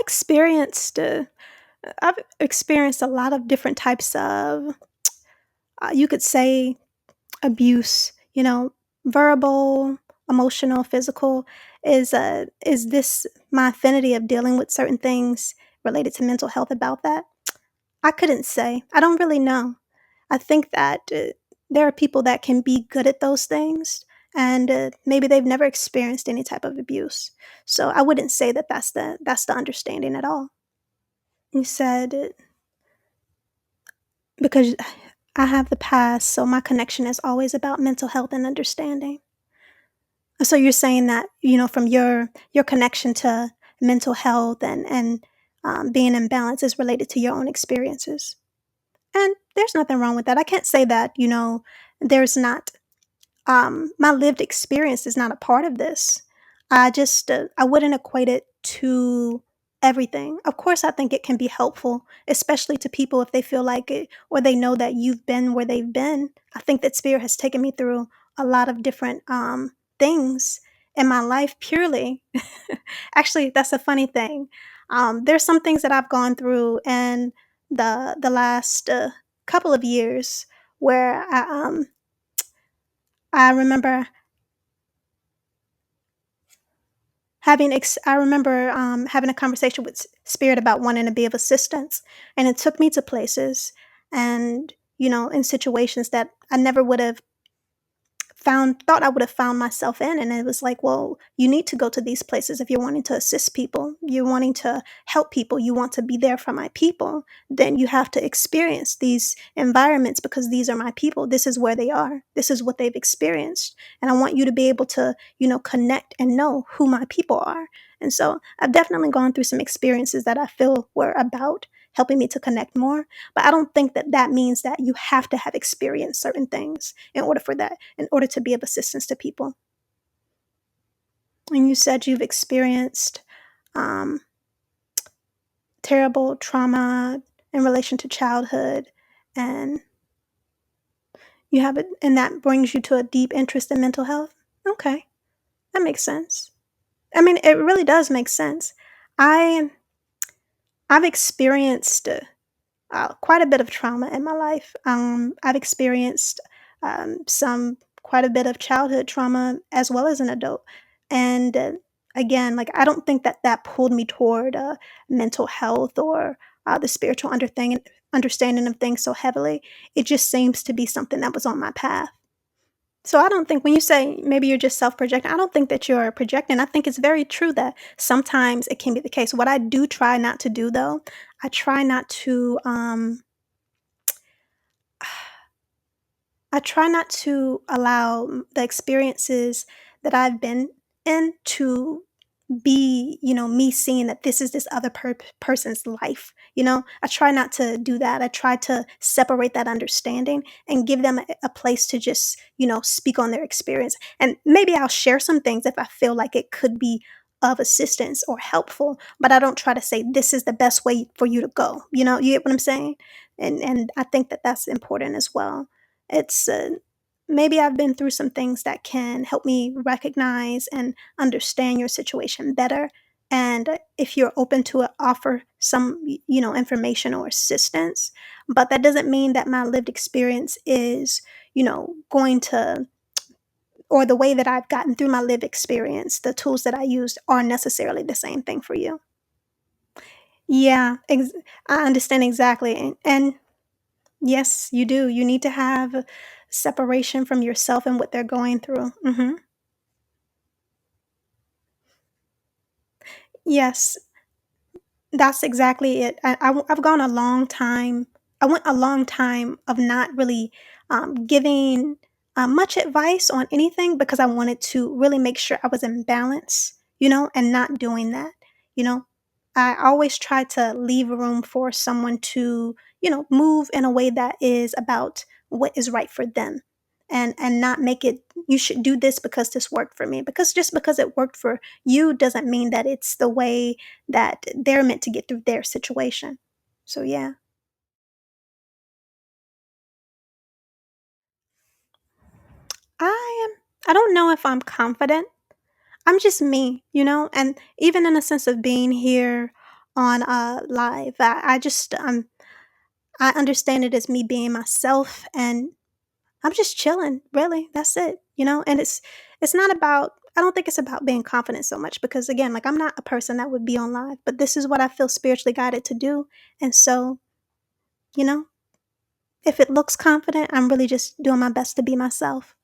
experienced I've experienced a lot of different types of, you could say, abuse. Verbal, emotional, physical. Is this my affinity of dealing with certain things related to mental health about that? I couldn't say. I don't really know. I think that there are people that can be good at those things, and maybe they've never experienced any type of abuse. So I wouldn't say that that's the understanding at all. You said because I have the past, so my connection is always about mental health and understanding. So you're saying that, from your connection to mental health and being in balance is related to your own experiences. And there's nothing wrong with that. I can't say that, there's not my lived experience is not a part of this. I wouldn't equate it to everything. Of course, I think it can be helpful, especially to people if they feel like it or they know that you've been where they've been. I think that spirit has taken me through a lot of different things in my life purely. Actually, that's a funny thing. There's some things that I've gone through in the last couple of years where I remember I remember, having a conversation with spirit about wanting to be of assistance, and it took me to places and, in situations that I never would have found thought I would have found myself in, and it was like, "Well, you need to go to these places if you're wanting to assist people, you're wanting to help people, you want to be there for my people, then you have to experience these environments because these are my people, this is where they are, this is what they've experienced, and I want you to be able to, connect and know who my people are." And so, I've definitely gone through some experiences that I feel were about helping me to connect more, but I don't think that that means that you have to have experienced certain things in order to be of assistance to people. And you said you've experienced um, terrible trauma in relation to childhood, and and that brings you to a deep interest in mental health. Okay, that makes sense. I mean, it really does make sense. I I've experienced quite a bit of trauma in my life. I've experienced some quite a bit of childhood trauma as well as an adult, and again, like I don't think that that pulled me toward mental health or the spiritual understanding of things so heavily. It just seems to be something that was on my path. So I don't think when you say maybe you're just self-projecting, I don't think that you're projecting. I think it's very true that sometimes it can be the case. What I do try not to do though, I try not to I try not to allow the experiences that I've been in to be, me seeing that this is this other person's life. I try not to do that. I try to separate that understanding and give them a place to just, speak on their experience. And maybe I'll share some things if I feel like it could be of assistance or helpful, but I don't try to say this is the best way for you to go. You get what I'm saying? And I think that that's important as well. It's maybe I've been through some things that can help me recognize and understand your situation better. And if you're open to it, offer some, information or assistance. But that doesn't mean that my lived experience is, going to, or the way that I've gotten through my lived experience, the tools that I used are necessarily the same thing for you. Yeah, I understand exactly. And yes, you do. You need to have separation from yourself and what they're going through. Yes, that's exactly it. I've gone a long time. I went a long time of not really giving much advice on anything because I wanted to really make sure I was in balance, and not doing that. You know, I always try to leave room for someone to, move in a way that is about what is right for them, and not make it. You should do this because this worked for me. Because just because it worked for you doesn't mean that it's the way that they're meant to get through their situation. So yeah. I am I don't know if I'm confident. I'm just me, and even in a sense of being here, on, live. I just, I understand it as me being myself, and I'm just chilling, really, that's it, and it's not about I don't think it's about being confident so much because, again, like, I'm not a person that would be on live, but this is what I feel spiritually guided to do, and so, you know, if it looks confident, I'm really just doing my best to be myself.